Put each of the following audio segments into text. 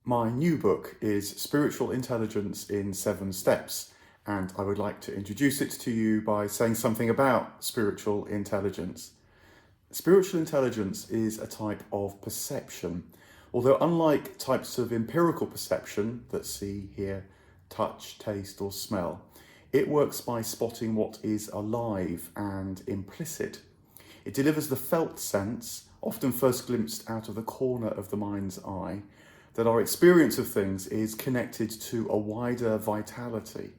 My new book is Spiritual Intelligence in 7 Steps, and I would like to introduce it to you by saying something about spiritual intelligence. Spiritual intelligence is a type of perception, although unlike types of empirical perception that see, hear, touch, taste or smell, it works by spotting what is alive and implicit. It delivers the felt sense, often first glimpsed out of the corner of the mind's eye, that our experience of things is connected to a wider vitality,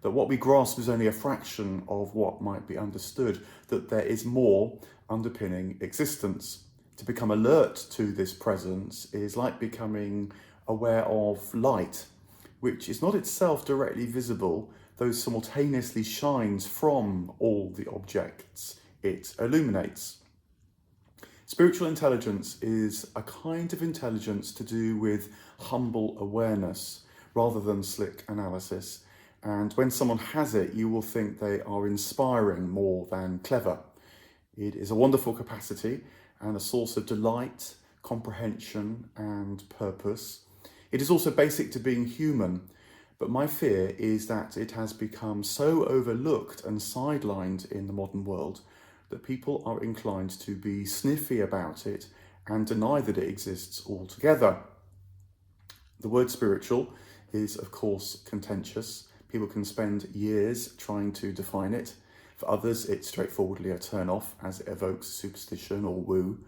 that what we grasp is only a fraction of what might be understood, that there is more underpinning existence. To become alert to this presence is like becoming aware of light, which is not itself directly visible, though simultaneously shines from all the objects it illuminates. Spiritual intelligence is a kind of intelligence to do with humble awareness rather than slick analysis. And when someone has it, you will think they are inspiring more than clever. It is a wonderful capacity and a source of delight, comprehension, and purpose. It is also basic to being human, but my fear is that it has become so overlooked and sidelined in the modern world that people are inclined to be sniffy about it and deny that it exists altogether. The word spiritual is, of course, contentious. People can spend years trying to define it. For others, it's straightforwardly a turn-off as it evokes superstition or woo.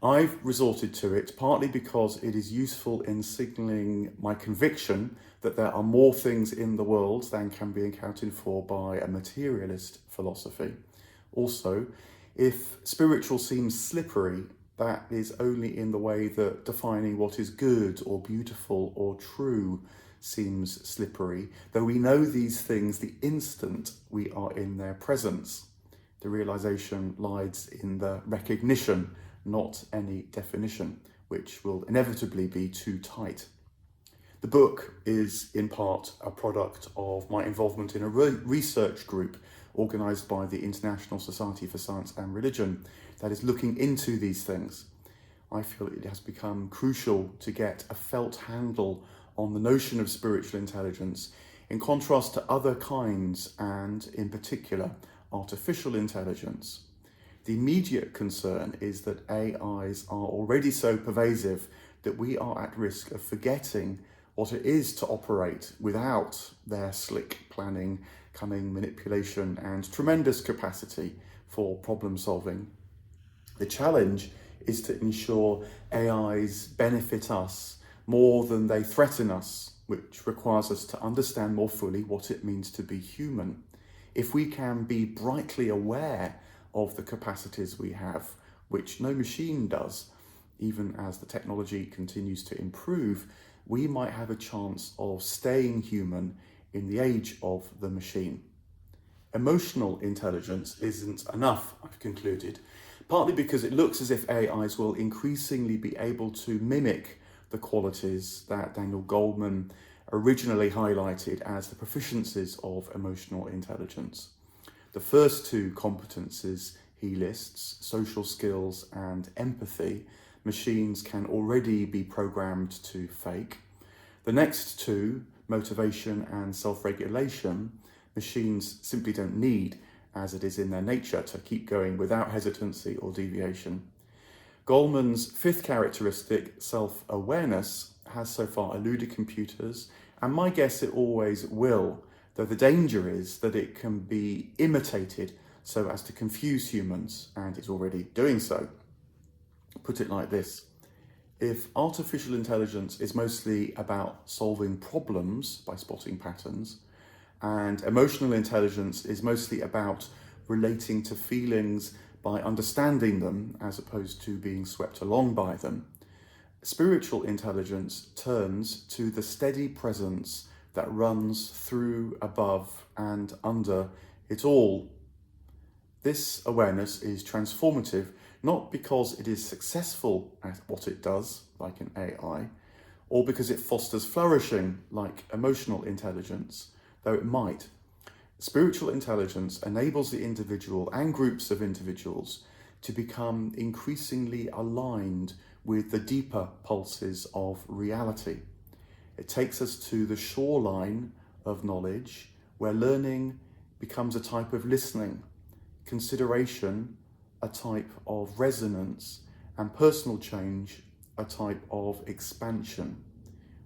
I've resorted to it partly because it is useful in signalling my conviction that there are more things in the world than can be accounted for by a materialist philosophy. Also, if spiritual seems slippery, that is only in the way that defining what is good or beautiful or true seems slippery, though we know these things the instant we are in their presence. The realization lies in the recognition, not any definition, which will inevitably be too tight. The book is in part a product of my involvement in a research group organised by the International Society for Science and Religion that is looking into these things. I feel it has become crucial to get a felt handle on the notion of spiritual intelligence in contrast to other kinds and, in particular, artificial intelligence. The immediate concern is that AIs are already so pervasive that we are at risk of forgetting what it is to operate without their slick planning, cunning manipulation, and tremendous capacity for problem solving. The challenge is to ensure AIs benefit us more than they threaten us, which requires us to understand more fully what it means to be human. If we can be brightly aware of the capacities we have, which no machine does, even as the technology continues to improve, we might have a chance of staying human in the age of the machine. Emotional intelligence isn't enough, I've concluded, partly because it looks as if AIs will increasingly be able to mimic the qualities that Daniel Goleman originally highlighted as the proficiencies of emotional intelligence. The first two competencies he lists, social skills and empathy, machines can already be programmed to fake. The next two, motivation and self-regulation, machines simply don't need, as it is in their nature to keep going without hesitancy or deviation. Goleman's fifth characteristic, self-awareness, has so far eluded computers, and my guess it always will, though the danger is that it can be imitated so as to confuse humans, and is already doing so. Put it like this: if artificial intelligence is mostly about solving problems by spotting patterns, and emotional intelligence is mostly about relating to feelings by understanding them as opposed to being swept along by them, spiritual intelligence turns to the steady presence that runs through, above, and under it all. This awareness is transformative, not because it is successful at what it does, like an AI, or because it fosters flourishing, like emotional intelligence, though it might. Spiritual intelligence enables the individual and groups of individuals to become increasingly aligned with the deeper pulses of reality. It takes us to the shoreline of knowledge, where learning becomes a type of listening, consideration a type of resonance, and personal change a type of expansion.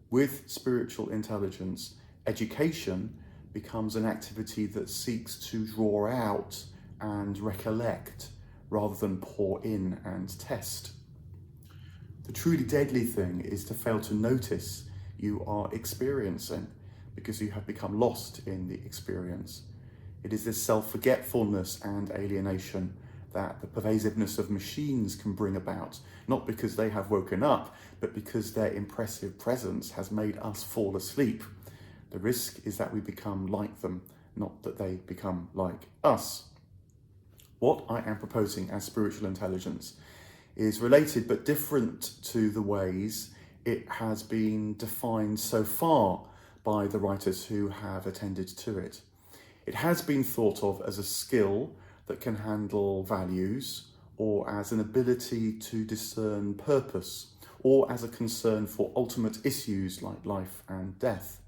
With spiritual intelligence, education becomes an activity that seeks to draw out and recollect rather than pour in and test. The truly deadly thing is to fail to notice you are experiencing because you have become lost in the experience. It is this self-forgetfulness and alienation that the pervasiveness of machines can bring about, not because they have woken up, but because their impressive presence has made us fall asleep. The risk is that we become like them, not that they become like us. What I am proposing as spiritual intelligence is related but different to the ways it has been defined so far by the writers who have attended to it. It has been thought of as a skill that can handle values, or as an ability to discern purpose, or as a concern for ultimate issues like life and death.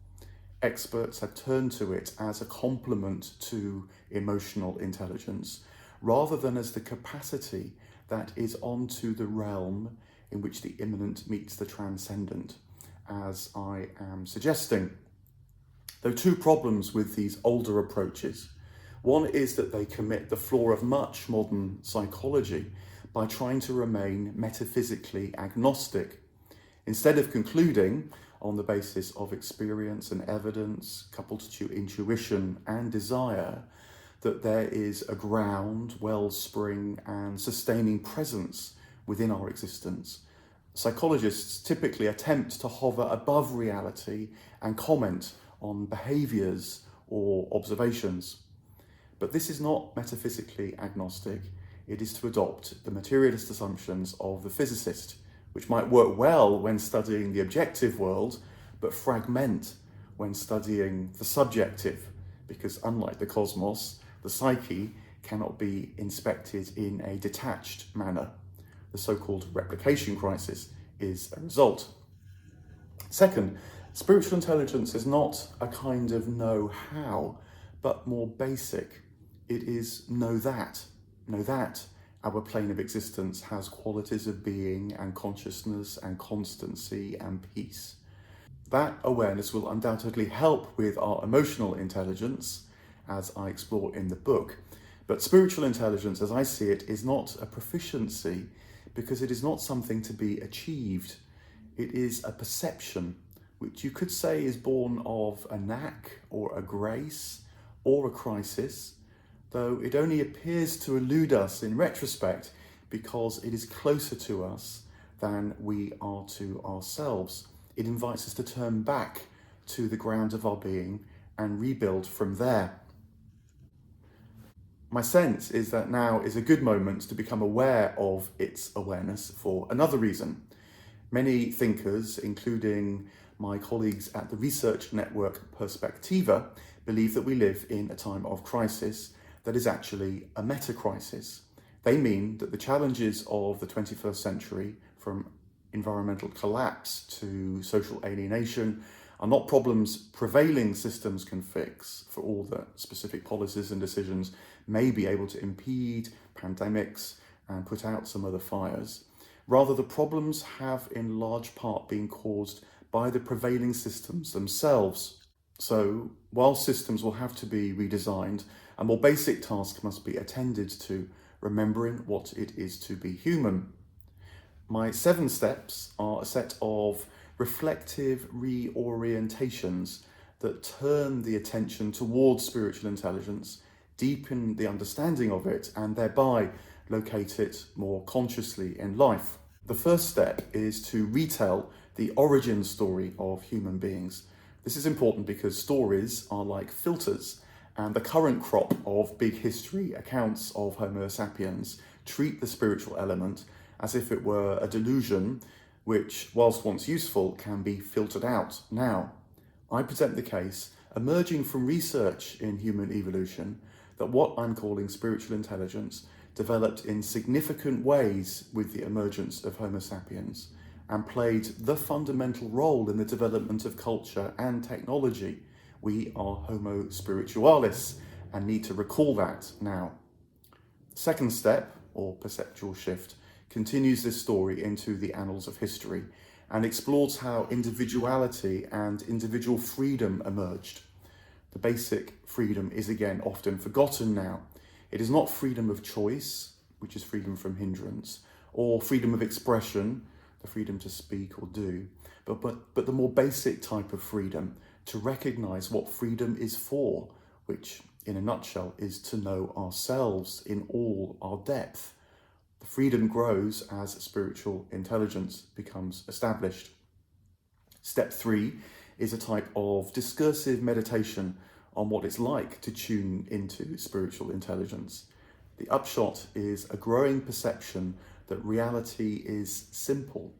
Experts have turned to it as a complement to emotional intelligence, rather than as the capacity that is onto the realm in which the immanent meets the transcendent, as I am suggesting. There are two problems with these older approaches. One is that they commit the flaw of much modern psychology by trying to remain metaphysically agnostic. Instead of concluding on the basis of experience and evidence, coupled to intuition and desire, that there is a ground, wellspring, and sustaining presence within our existence, psychologists typically attempt to hover above reality and comment on behaviours or observations. But this is not metaphysically agnostic. It is to adopt the materialist assumptions of the physicist, which might work well when studying the objective world, but fragment when studying the subjective, because unlike the cosmos, the psyche cannot be inspected in a detached manner. The so-called replication crisis is a result. Second, spiritual intelligence is not a kind of know-how, but more basic. It is know that our plane of existence has qualities of being and consciousness and constancy and peace. That awareness will undoubtedly help with our emotional intelligence, as I explore in the book. But spiritual intelligence, as I see it, is not a proficiency because it is not something to be achieved. It is a perception, which you could say is born of a knack or a grace or a crisis, though it only appears to elude us in retrospect because it is closer to us than we are to ourselves. It invites us to turn back to the ground of our being and rebuild from there. My sense is that now is a good moment to become aware of its awareness for another reason. Many thinkers, including my colleagues at the research network Perspectiva, believe that we live in a time of crisis that is actually a meta-crisis. They mean that the challenges of the 21st century, from environmental collapse to social alienation, are not problems prevailing systems can fix, for all that specific policies and decisions may be able to impede pandemics and put out some other fires. Rather, the problems have in large part been caused by the prevailing systems themselves. So, while systems will have to be redesigned, a more basic task must be attended to, remembering what it is to be human. My 7 steps are a set of reflective reorientations that turn the attention towards spiritual intelligence, deepen the understanding of it, and thereby locate it more consciously in life. The first step is to retell the origin story of human beings. This is important because stories are like filters, and the current crop of big history accounts of Homo sapiens treat the spiritual element as if it were a delusion which, whilst once useful, can be filtered out now. I present the case, emerging from research in human evolution, that what I'm calling spiritual intelligence developed in significant ways with the emergence of Homo sapiens, and played the fundamental role in the development of culture and technology. We are Homo spiritualis and need to recall that now. The second step, or perceptual shift, continues this story into the annals of history and explores how individuality and individual freedom emerged. The basic freedom is again often forgotten now. It is not freedom of choice, which is freedom from hindrance, or freedom of expression, the freedom to speak or do, but the more basic type of freedom, to recognize what freedom is for, which in a nutshell is to know ourselves in all our depth. The freedom grows as spiritual intelligence becomes established. Step 3 is a type of discursive meditation on what it's like to tune into spiritual intelligence. The upshot is a growing perception that reality is simple,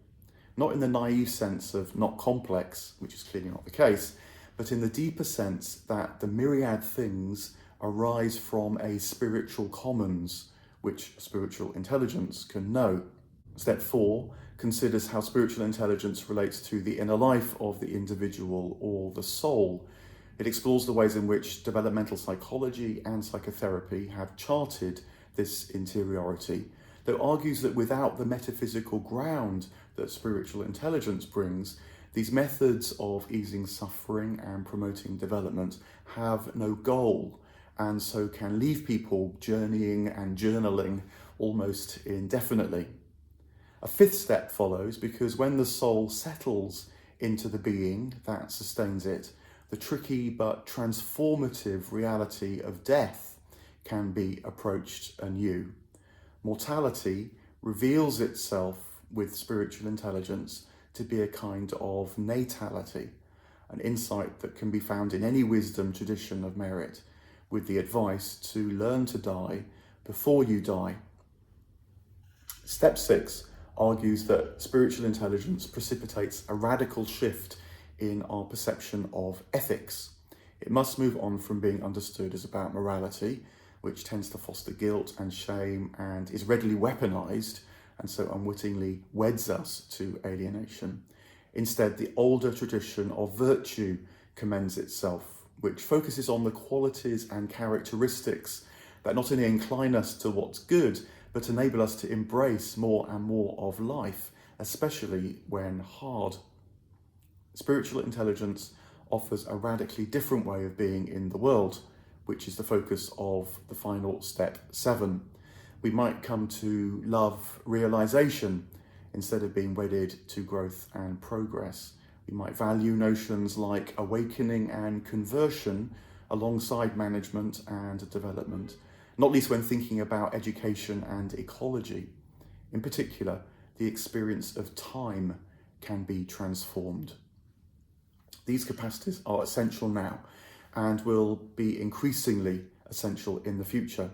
not in the naive sense of not complex, which is clearly not the case, but in the deeper sense that the myriad things arise from a spiritual commons, which spiritual intelligence can know. Step 4 considers how spiritual intelligence relates to the inner life of the individual or the soul. It explores the ways in which developmental psychology and psychotherapy have charted this interiority, though argues that without the metaphysical ground that spiritual intelligence brings, these methods of easing suffering and promoting development have no goal, and so can leave people journeying and journaling almost indefinitely. A fifth step follows because when the soul settles into the being that sustains it, the tricky but transformative reality of death can be approached anew. Mortality reveals itself with spiritual intelligence to be a kind of natality, an insight that can be found in any wisdom tradition of merit, with the advice to learn to die before you die. Step 6 argues that spiritual intelligence precipitates a radical shift in our perception of ethics. It must move on from being understood as about morality, which tends to foster guilt and shame and is readily weaponized and so unwittingly weds us to alienation. Instead, the older tradition of virtue commends itself, which focuses on the qualities and characteristics that not only incline us to what's good, but enable us to embrace more and more of life, especially when hard. Spiritual intelligence offers a radically different way of being in the world, which is the focus of the final step 7. We might come to love realization instead of being wedded to growth and progress. We might value notions like awakening and conversion alongside management and development, not least when thinking about education and ecology. In particular, the experience of time can be transformed. These capacities are essential now and will be increasingly essential in the future.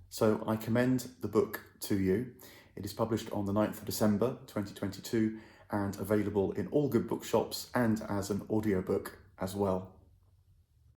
So I commend the book to you. It is published on the 9th of December 2022 and available in all good bookshops and as an audiobook as well.